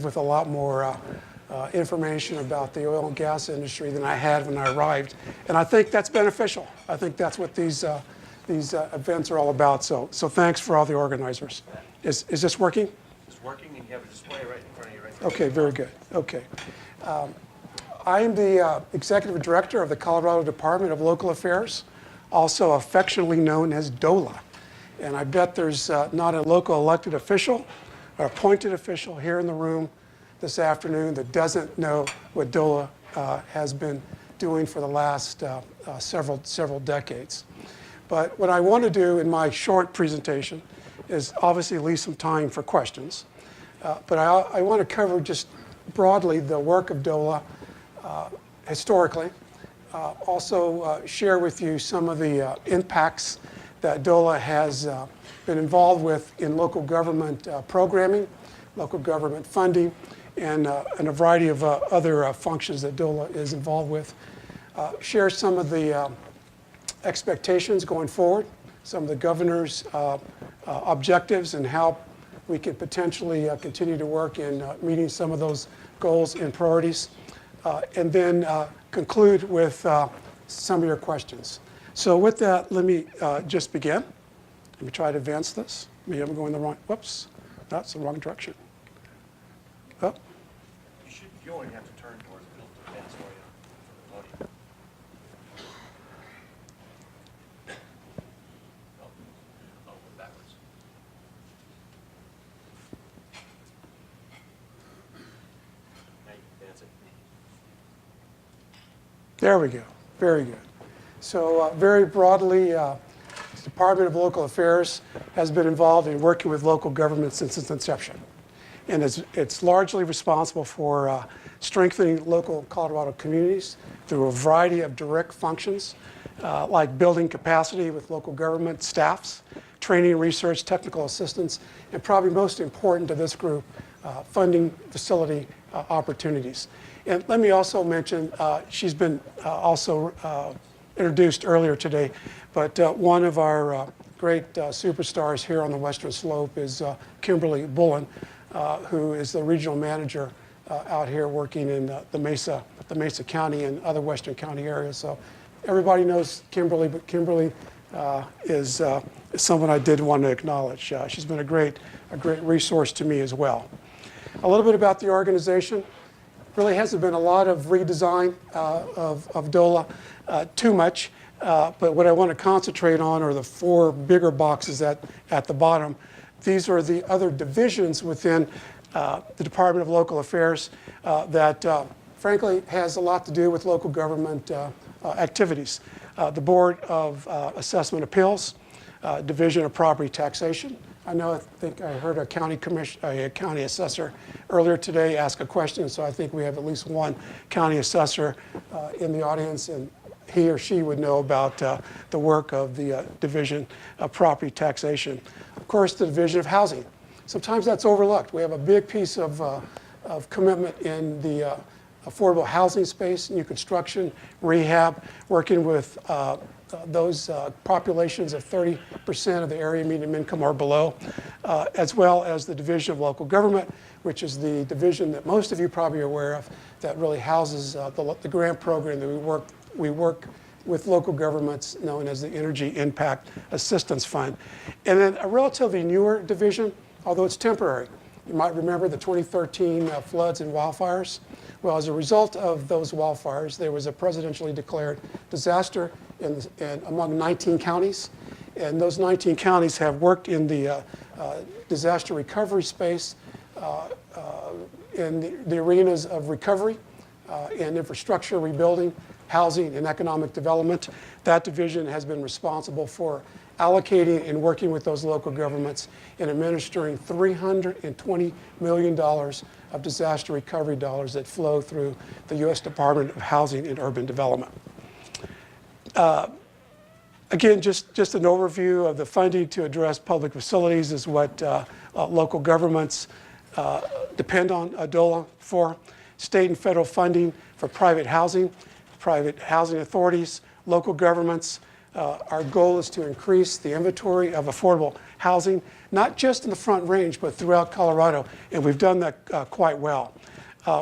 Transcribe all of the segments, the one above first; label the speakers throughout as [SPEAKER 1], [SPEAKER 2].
[SPEAKER 1] with a lot more information about the oil and gas industry than I had when I arrived. And I think that's beneficial. I think that's what these events are all about. So thanks for all the organizers. Is this working?
[SPEAKER 2] It's working, and you have a display right in front of you right there.
[SPEAKER 1] Okay, very good. Okay. I am the Executive Director of the Colorado Department of Local Affairs, also affectionately known as DOLA. And I bet there's not a local elected official or appointed official here in the room this afternoon that doesn't know what DOLA has been doing for the last several decades. But what I want to do in my short presentation is obviously leave some time for questions. But I want to cover just broadly the work of DOLA historically. Also share with you some of the impacts that DOLA has been involved with in local government programming, local government funding, and a variety of other functions that DOLA is involved with. Share some of the expectations going forward, some of the governor's objectives, and how we could potentially continue to work in meeting some of those goals and priorities, and then conclude with some of your questions. So with that, let me just begin. Let me try to advance this. Maybe I'm going the wrong, whoops, that's the wrong direction. Oh.
[SPEAKER 2] You only have to turn towards the build to advance for you from the podium. Oh, backwards. Now you can advance it.
[SPEAKER 1] There we go. Very good. So very broadly, the Department of Local Affairs has been involved in working with local government since its inception. And it's largely responsible for strengthening local Colorado communities through a variety of direct functions, like building capacity with local government staffs, training, research, technical assistance, and probably most important to this group, funding facility opportunities. And let me also mention, she's been also introduced earlier today, but one of our great superstars here on the Western Slope is Kimberly Bullen, who is the regional manager out here working in the Mesa County and other Western County areas. So everybody knows Kimberly, but Kimberly is someone I did want to acknowledge. She's been a great resource to me as well. A little bit about the organization. Really hasn't been a lot of redesign of DOLA, too much. But what I want to concentrate on are the four bigger boxes at the bottom. These are the other divisions within the Department of Local Affairs that, frankly, has a lot to do with local government activities. The Board of Assessment Appeals, Division of Property Taxation. I think I heard a county assessor earlier today ask a question, so I think we have at least one county assessor in the audience, and he or she would know about the work of the Division of Property Taxation. Of course, the Division of Housing. Sometimes that's overlooked. We have a big piece of commitment in the affordable housing space, new construction, rehab, working with those populations of 30% of the area median income or below, as well as the Division of Local Government, which is the division that most of you probably are aware of that really houses the grant program that we work with local governments known as the Energy Impact Assistance Fund. And then a relatively newer division, although it's temporary. You might remember the 2013 floods and wildfires. Well, as a result of those wildfires, there was a presidentially declared disaster among 19 counties. And those 19 counties have worked in the disaster recovery space in the arenas of recovery and infrastructure rebuilding, housing, and economic development. That division has been responsible for allocating and working with those local governments and administering $320 million of disaster recovery dollars that flow through the U.S. Department of Housing and Urban Development. Again, just an overview of the funding to address public facilities is what local governments depend on DOLA for. State and federal funding for private housing authorities, local governments, Our goal is to increase the inventory of affordable housing, not just in the Front Range, but throughout Colorado, and we've done that quite well.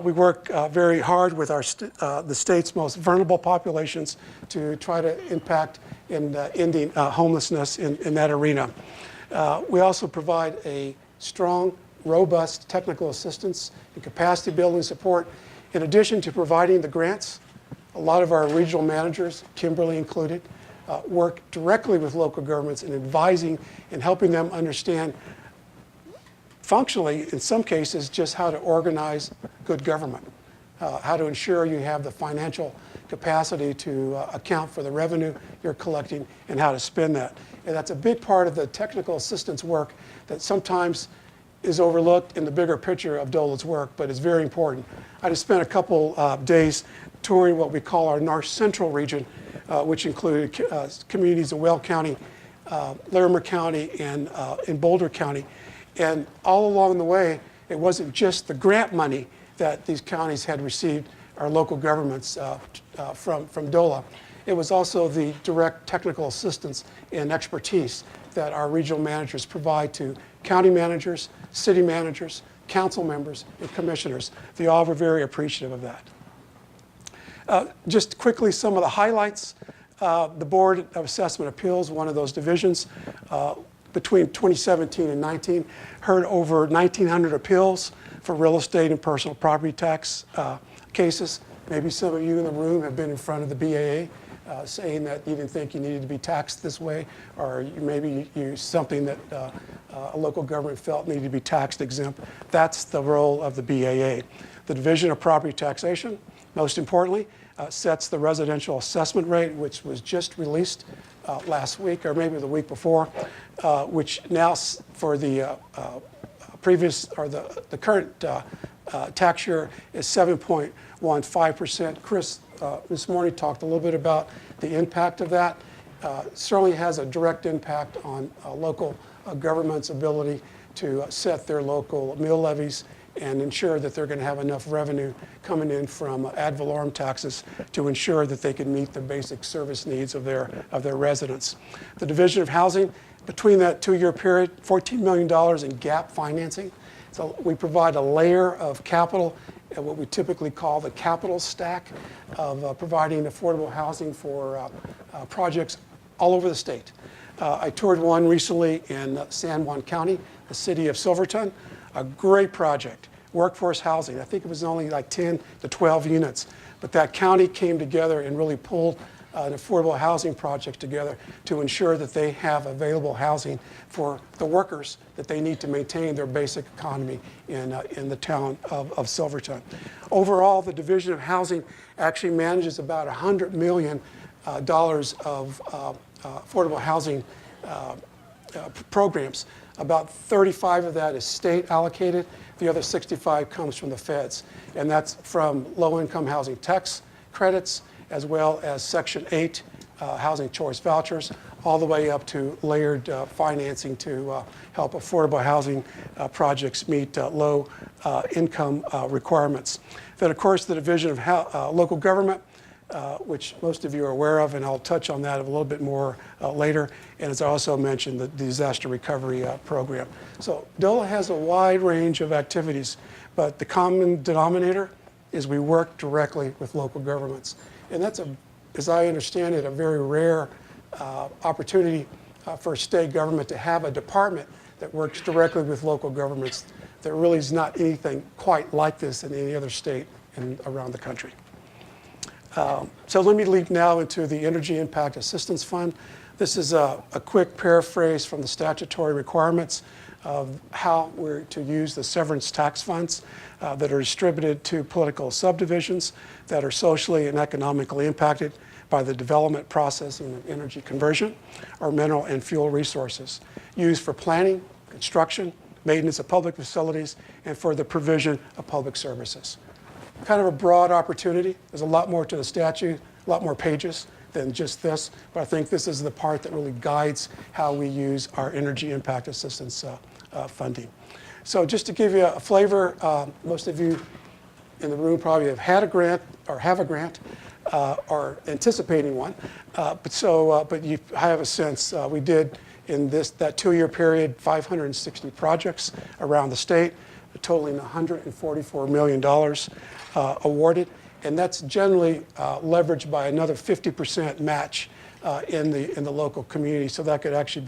[SPEAKER 1] We work very hard with the state's most vulnerable populations to try to impact in ending homelessness in that arena. We also provide a strong, robust technical assistance and capacity building support. In addition to providing the grants, a lot of our regional managers, Kimberly included, work directly with local governments in advising and helping them understand functionally, in some cases, just how to organize good government, how to ensure you have the financial capacity to account for the revenue you're collecting and how to spend that. And that's a big part of the technical assistance work that sometimes is overlooked in the bigger picture of DOLA's work, but is very important. I just spent a couple days touring what we call our North Central region, which included communities in Weld County, Larimer County, and in Boulder County. And all along the way, it wasn't just the grant money that these counties had received, our local governments from DOLA. It was also the direct technical assistance and expertise that our regional managers provide to county managers, city managers, council members, and commissioners. They all were very appreciative of that. Just quickly, some of the highlights. The Board of Assessment Appeals, one of those divisions, between 2017 and 19, heard over 1,900 appeals for real estate and personal property tax cases. Maybe some of you in the room have been in front of the BAA saying that you didn't think you needed to be taxed this way, or maybe something that a local government felt needed to be taxed exempt. That's the role of the BAA. The Division of Property Taxation, most importantly, sets the residential assessment rate, which was just released last week or maybe the week before, which now for the previous or the current tax year is 7.15%. Chris this morning talked a little bit about the impact of that. Certainly has a direct impact on local government's ability to set their local mill levies and ensure that they're going to have enough revenue coming in from ad valorem taxes to ensure that they can meet the basic service needs of their residents. The Division of Housing, between that 2-year period, $14 million in gap financing. So we provide a layer of capital, what we typically call the capital stack of providing affordable housing for projects all over the state. I toured one recently in San Juan County, the city of Silverton. A great project, workforce housing. I think it was only like 10 to 12 units, but that county came together and really pulled an affordable housing project together to ensure that they have available housing for the workers that they need to maintain their basic economy in the town of Silverton. Overall, the Division of Housing actually manages about $100 million of affordable housing programs. About 35 of that is state allocated. The other 65 comes from the feds. And that's from low-income housing tax credits, as well as Section 8 housing choice vouchers, all the way up to layered financing to help affordable housing projects meet low income requirements. Then, of course, the Division of Local Government, which most of you are aware of, and I'll touch on that a little bit more later. And as I also mentioned, the disaster recovery program. So DOLA has a wide range of activities, but the common denominator is we work directly with local governments. And that's, as I understand it, a very rare opportunity for a state government to have a department that works directly with local governments. There really is not anything quite like this in any other state around the country. So let me leap now into the Energy Impact Assistance Fund. This is a quick paraphrase from the statutory requirements of how we're to use the severance tax funds that are distributed to political subdivisions that are socially and economically impacted by the development, processing, and energy conversion or mineral and fuel resources, used for planning, construction, maintenance of public facilities, and for the provision of public services. Kind of a broad opportunity. There's a lot more to the statute, a lot more pages than just this, but I think this is the part that really guides how we use our energy impact assistance funding. So just to give you a flavor, most of you in the room probably have had a grant or have a grant. are anticipating one. But you have a sense, we did in that 2-year period, 560 projects around the state, totaling $144 million awarded. And that's generally leveraged by another 50% match in the local community, so that could actually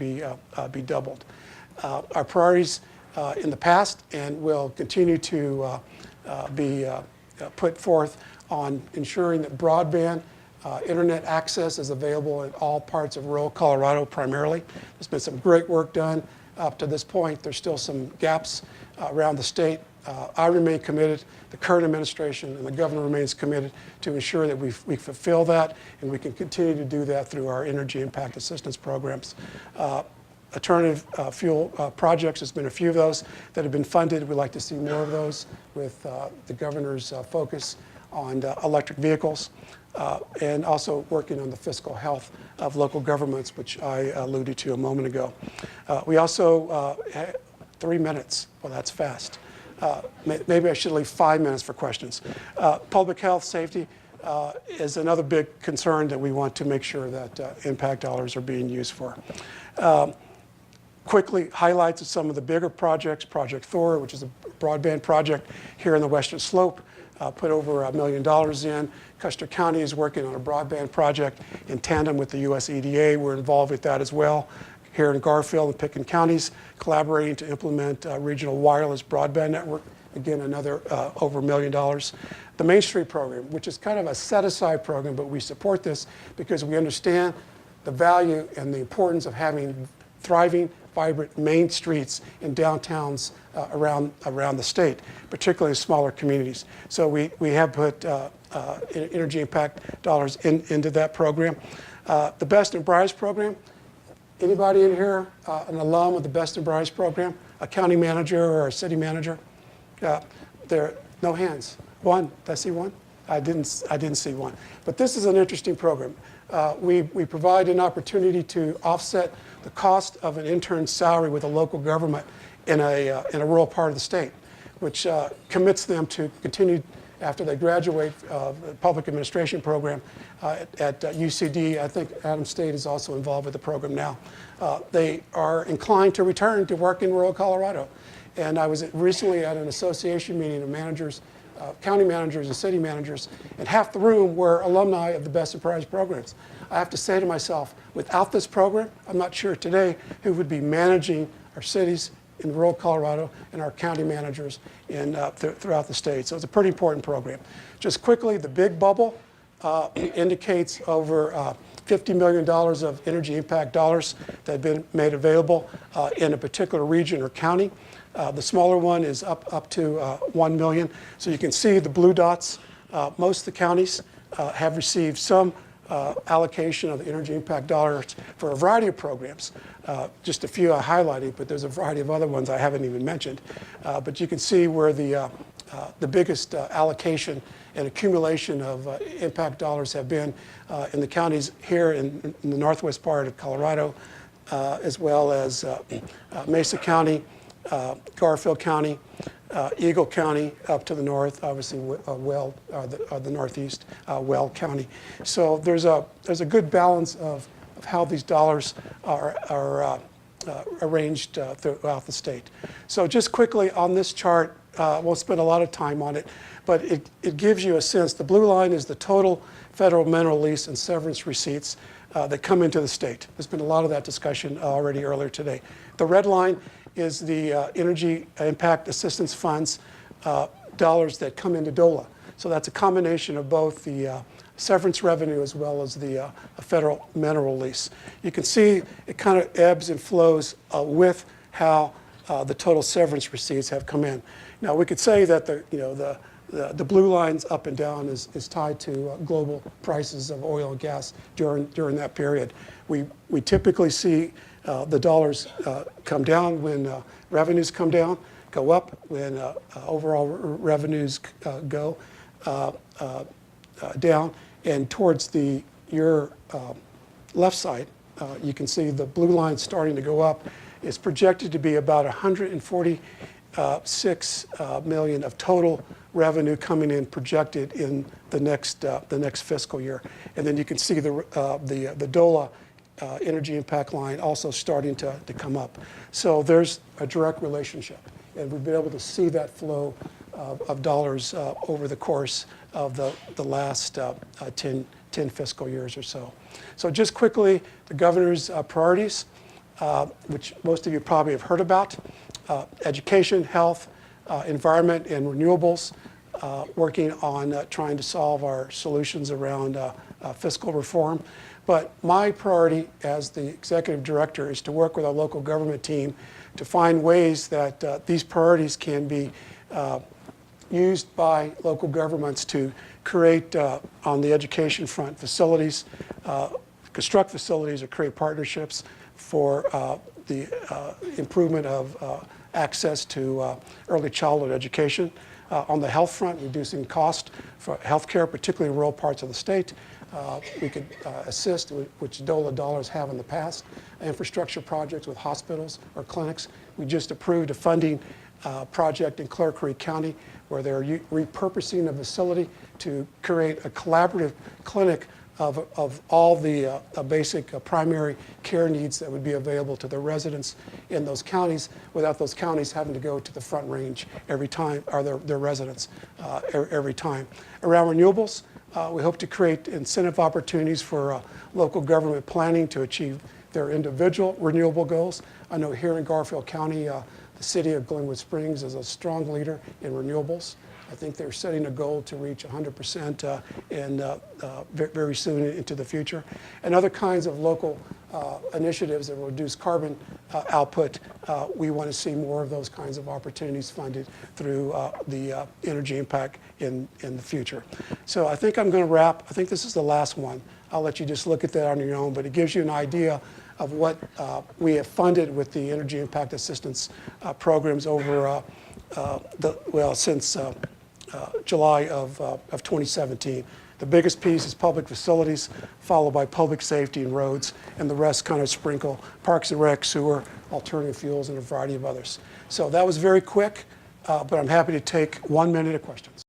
[SPEAKER 1] be doubled. Our priorities in the past and will continue to be put forth on ensuring that broadband internet access is available in all parts of rural Colorado primarily. There's been some great work done up to this point. There's still some gaps around the state. I remain committed, the current administration and the governor remains committed to ensure that we fulfill that, and we can continue to do that through our energy impact assistance programs. Alternative fuel projects, there's been a few of those that have been funded. We'd like to see more of those with the governor's focus on electric vehicles, and also working on the fiscal health of local governments, which I alluded to a moment ago. We also, 3 minutes, well, that's fast. Maybe I should leave 5 minutes for questions. Public health safety is another big concern that we want to make sure that impact dollars are being used for. Quickly, highlights of some of the bigger projects. Project Thor, which is a broadband project here in the Western Slope, put over $1 million in. Custer County is working on a broadband project in tandem with the US EDA. We're involved with that as well. Here in Garfield and Pickens counties, collaborating to implement a regional wireless broadband network. Again, another over $1 million. The Main Street program, which is kind of a set-aside program, but we support this because we understand the value and the importance of having thriving, vibrant main streets in downtowns around the state, particularly in smaller communities. So we have put energy impact dollars into that program. The Best in Bribes program. Anybody in here an alum of the Best in Bribes program? A county manager or a city manager? There, no hands. One, did I see one? I didn't see one. But this is an interesting program. We provide an opportunity to offset the cost of an intern's salary with a local government in a rural part of the state, which commits them to continue after they graduate the public administration program at UCD. I think Adams State is also involved with the program now. They are inclined to return to work in rural Colorado. And I was recently at an association meeting of managers, county managers and city managers, and half the room were alumni of the Best in Bribes programs. I have to say to myself, without this program, I'm not sure today who would be managing our cities in rural Colorado and our county managers throughout the state. So it's a pretty important program. Just quickly, the big bubble indicates over $50 million of energy impact dollars that have been made available in a particular region or county. The smaller one is up to $1 million. So you can see the blue dots. Most of the counties have received some allocation of the energy impact dollars for a variety of programs. Just a few I highlighted, but there's a variety of other ones I haven't even mentioned. But you can see where the biggest allocation and accumulation of impact dollars have been in the counties here in the northwest part of Colorado, as well as Mesa County, Garfield County, Eagle County up to the north, obviously the northeast, Weld County. So there's a good balance of how these dollars are arranged throughout the state. So just quickly on this chart, won't spend a lot of time on it, but it gives you a sense. The blue line is the total federal mineral lease and severance receipts that come into the state. There's been a lot of that discussion already earlier today. The red line is the energy impact assistance funds dollars that come into DOLA. So that's a combination of both the severance revenue as well as the federal mineral lease. You can see it kind of ebbs and flows with how the total severance receipts have come in. Now we could say that the blue lines up and down is tied to global prices of oil and gas during that period. We typically see the dollars come down when revenues go up when overall revenues go down. And towards your left side, you can see the blue line starting to go up. It's projected to be about $140 6 million of total revenue coming in projected in the next fiscal year. And then you can see the DOLA energy impact line also starting to come up. So there's a direct relationship. And we've been able to see that flow of dollars over the course of the last 10 fiscal years or so. So just quickly, the governor's priorities, which most of you probably have heard about: education, health, environment, and renewables, working on trying to solve our solutions around fiscal reform. But my priority as the executive director is to work with our local government team to find ways that these priorities can be used by local governments to create, on the education front, facilities, construct facilities or create partnerships for the improvement of access to early childhood education. On the health front, reducing cost for healthcare, particularly in rural parts of the state. We could assist, which DOLA dollars have in the past, infrastructure projects with hospitals or clinics. We just approved a funding project in Garcia County where they're repurposing a facility to create a collaborative clinic of all the basic primary care needs that would be available to the residents in those counties without those counties having to go to the front range every time, or their residents every time. Around renewables, we hope to create incentive opportunities for local government planning to achieve their individual renewable goals. I know here in Garfield County, the city of Glenwood Springs is a strong leader in renewables. I think they're setting a goal to reach 100% very soon into the future. And other kinds of local initiatives that will reduce carbon output. We want to see more of those kinds of opportunities funded through the energy impact in the future. So I think I'm going to wrap. I think this is the last one. I'll let you just look at that on your own, but it gives you an idea of what we have funded with the energy impact assistance programs over since July of 2017. The biggest piece is public facilities, followed by public safety and roads, and the rest kind of sprinkle parks and rec, sewer, alternative fuels, and a variety of others. So that was very quick, but I'm happy to take 1 minute of questions.